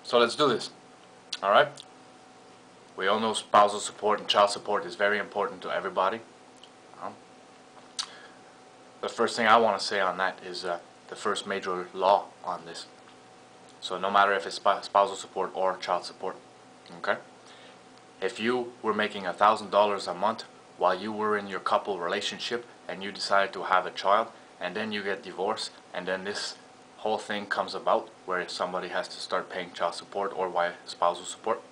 So let's do this. Alright? We all know spousal support and child support is very important to everybody. The first thing I want to say on that is the first major law on this. So no matter if it's spousal support or child support. Okay? If you were making $1,000 a month while you were in your couple relationship and you decided to have a child and then you get divorced and then this whole thing comes about where somebody has to start paying child support or spousal support,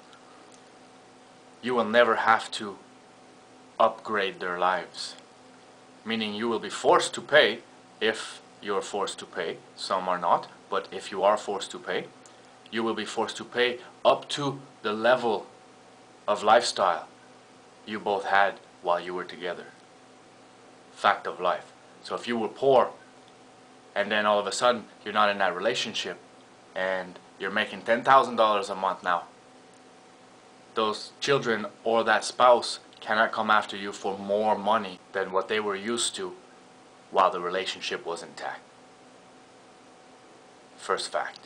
you will never have to upgrade their lives. Meaning you will be forced to pay if you're forced to pay. Some are not, but if you are forced to pay, you will be forced to pay up to the level of lifestyle you both had while you were together. Fact of life. So if you were poor and then all of a sudden you're not in that relationship and you're making $10,000 a month now, those children or that spouse cannot come after you for more money than what they were used to while the relationship was intact. First fact.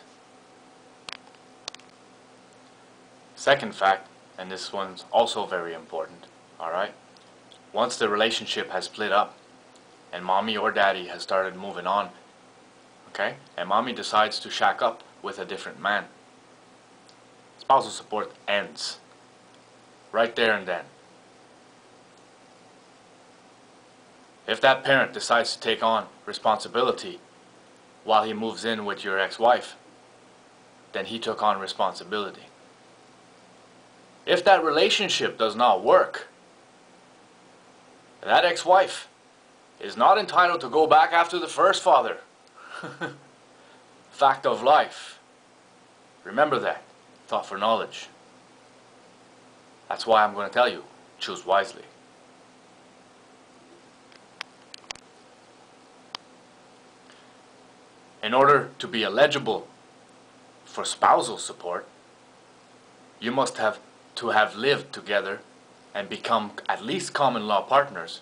Second fact, and this one's also very important, alright? Once the relationship has split up and mommy or daddy has started moving on, okay, and mommy decides to shack up with a different man, spousal support ends right there and then. If that parent decides to take on responsibility while he moves in with your ex-wife, then he took on responsibility. If that relationship does not work, that ex-wife is not entitled to go back after the first father. Fact of life. Remember that. Thought for knowledge. That's why I'm going to tell you, choose wisely. In order to be eligible for spousal support, you must have lived together and become at least common law partners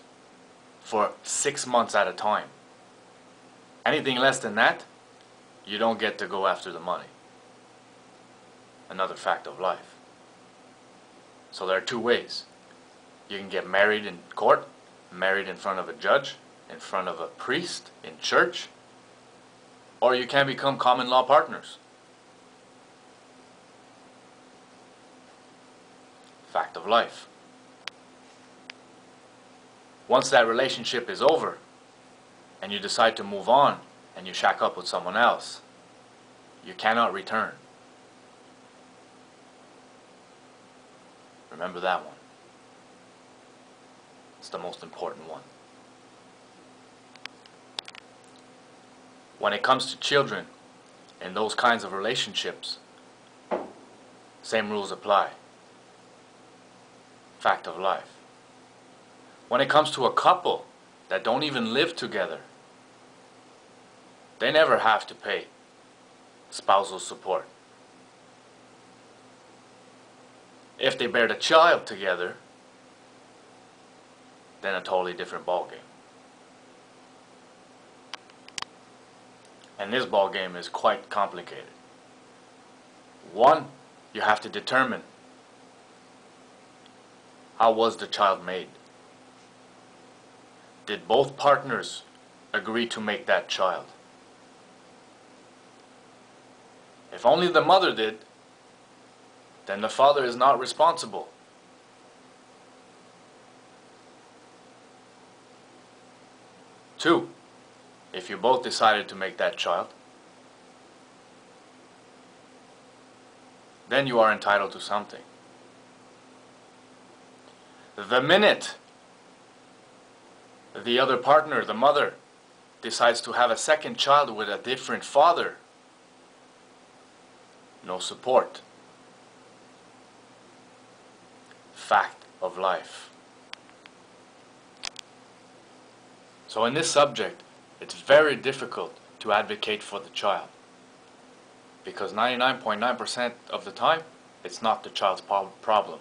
for 6 months at a time. Anything less than that, you don't get to go after the money. Another fact of life. So there are two ways. You can get married in court, married in front of a judge, in front of a priest, in church, or you can become common law partners. Fact of life. Once that relationship is over and you decide to move on and you shack up with someone else, you cannot return. Remember that one. It's the most important one. When it comes to children in those kinds of relationships, same rules apply. Fact of life. When it comes to a couple that don't even live together, they never have to pay spousal support. If they bear the child together, then a totally different ballgame. And this ballgame is quite complicated. One, you have to determine how was the child made. Did both partners agree to make that child? If only the mother did, then the father is not responsible. Two, if you both decided to make that child, then you are entitled to something. The minute the other partner, the mother, decides to have a second child with a different father, no support. Fact of life. So in this subject, it's very difficult to advocate for the child, because 99.9% of the time, it's not the child's problem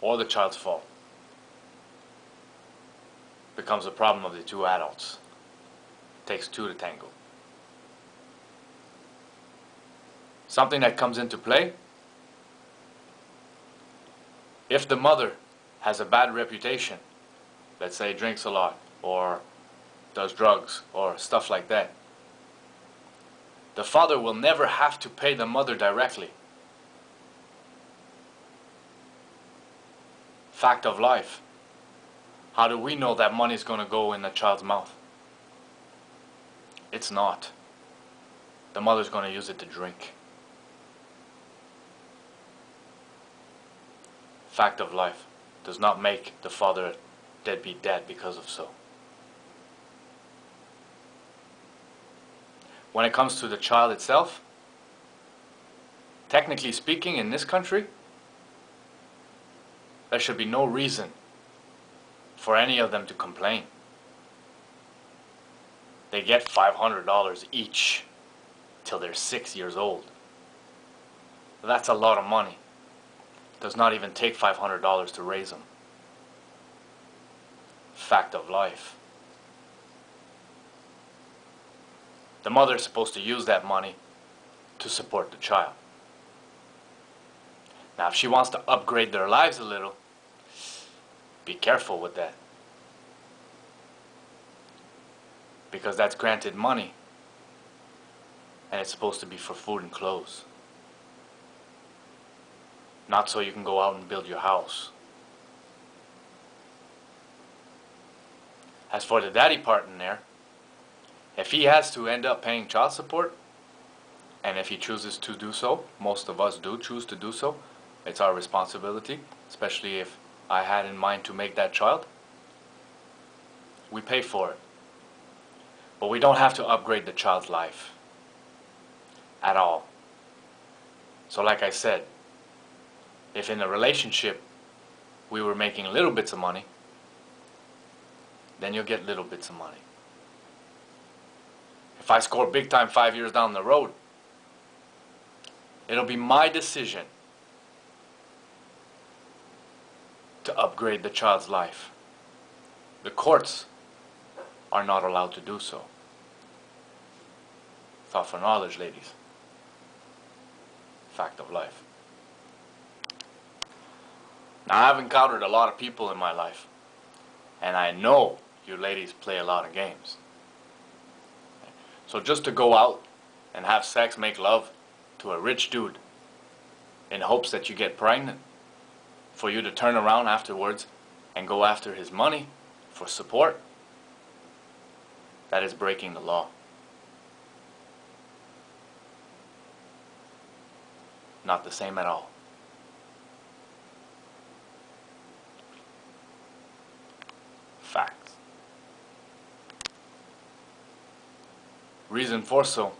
or the child's fault. It becomes a problem of the two adults. It takes two to tango. something that comes into play. If the mother has a bad reputation, let's say drinks a lot or does drugs or stuff like that, the father will never have to pay the mother directly. Fact of life. How do we know that money is going to go in the child's mouth? It's not. The mother's going to use it to drink. Fact of life. Does not make the father a deadbeat dad because of so. When it comes to the child itself, technically speaking, in this country, there should be no reason for any of them to complain. They get $500 each till they're 6 years old. That's a lot of money. Does not even take $500 to raise them. Fact of life. The mother is supposed to use that money to support the child. Now, if she wants to upgrade their lives a little, be careful with that. Because that's granted money. And it's supposed to be for food and clothes. Not so you can go out and build your house. As for the daddy part in there, if he has to end up paying child support, and if he chooses to do so, most of us do choose to do so, it's our responsibility, especially if I had in mind to make that child. We pay for it. But we don't have to upgrade the child's life. At all. So like I said, if in a relationship we were making little bits of money, then you'll get little bits of money. If I score big time 5 years down the road, it'll be my decision to upgrade the child's life. The courts are not allowed to do so. Thought for knowledge, ladies. Fact of life. Now, I've encountered a lot of people in my life, and I know you ladies play a lot of games. So just to go out and have sex, make love to a rich dude in hopes that you get pregnant, for you to turn around afterwards and go after his money for support, that is breaking the law. Not the same at all. Facts. Reason for so.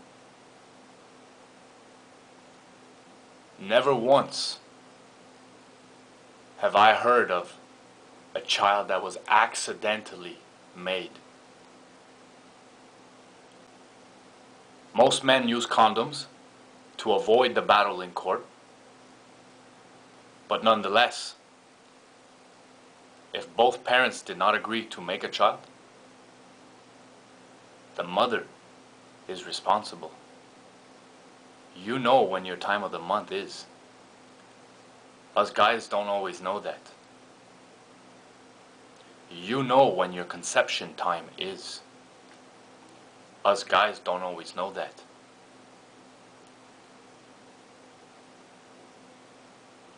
Never once have I heard of a child that was accidentally made. Most men use condoms to avoid the battle in court, but nonetheless, if both parents did not agree to make a child, the mother is responsible. You know when your time of the month is. Us guys don't always know that. You know when your conception time is. Us guys don't always know that.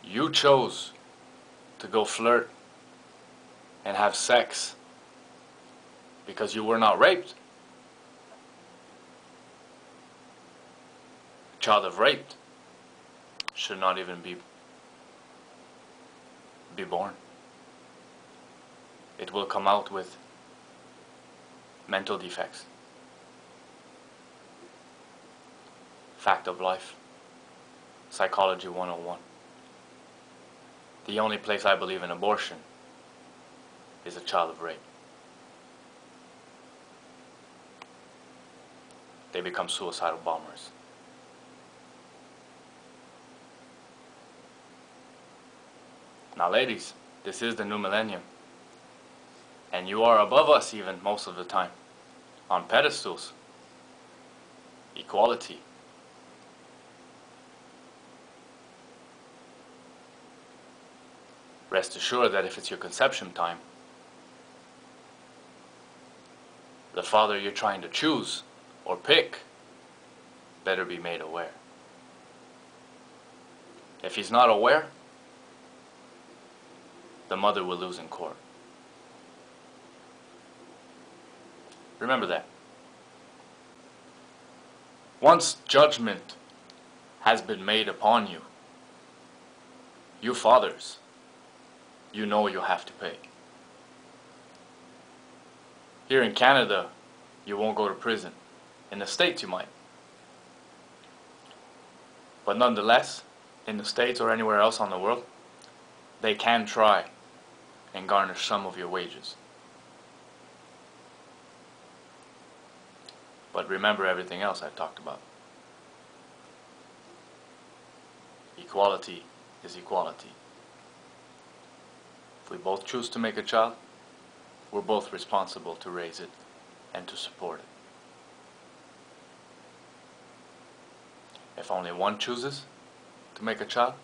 You chose to go flirt and have sex because you were not raped. A child of rape should not even be born. It will come out with mental defects. Fact of life. Psychology 101. The only place I believe in abortion is a child of rape. They become suicidal bombers. Now ladies, this is the new millennium. And you are above us even most of the time. On pedestals. Equality. rest assured that if it's your conception time, the father you're trying to choose or pick better be made aware. If he's not aware, the mother will lose in court. Remember that. Once judgment has been made upon you, you fathers, you know you have to pay. Here in Canada, you won't go to prison. In the States, you might. But nonetheless, in the States or anywhere else on the world, they can try and garnish some of your wages. But remember everything else I've talked about. Equality is equality. If we both choose to make a child, we're both responsible to raise it and to support it. If only one chooses to make a child,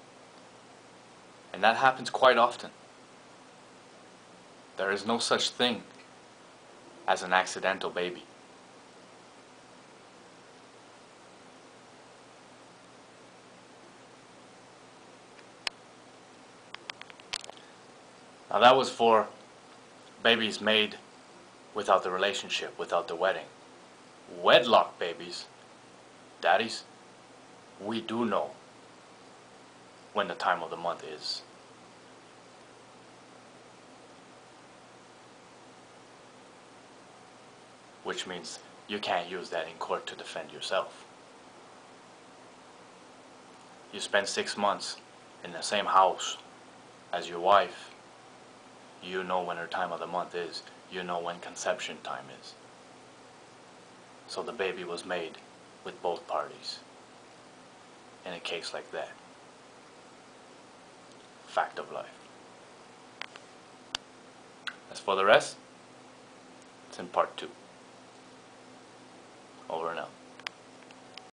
and that happens quite often, there is no such thing as an accidental baby. Now that was for babies made without the relationship, without the wedding. Wedlock babies, daddies, we do know when the time of the month is. Which means you can't use that in court to defend yourself. You spend 6 months in the same house as your wife. You know when her time of the month is. You know when conception time is. So the baby was made with both parties in a case like that. Fact of life. As for the rest, it's in part 2. Over and out.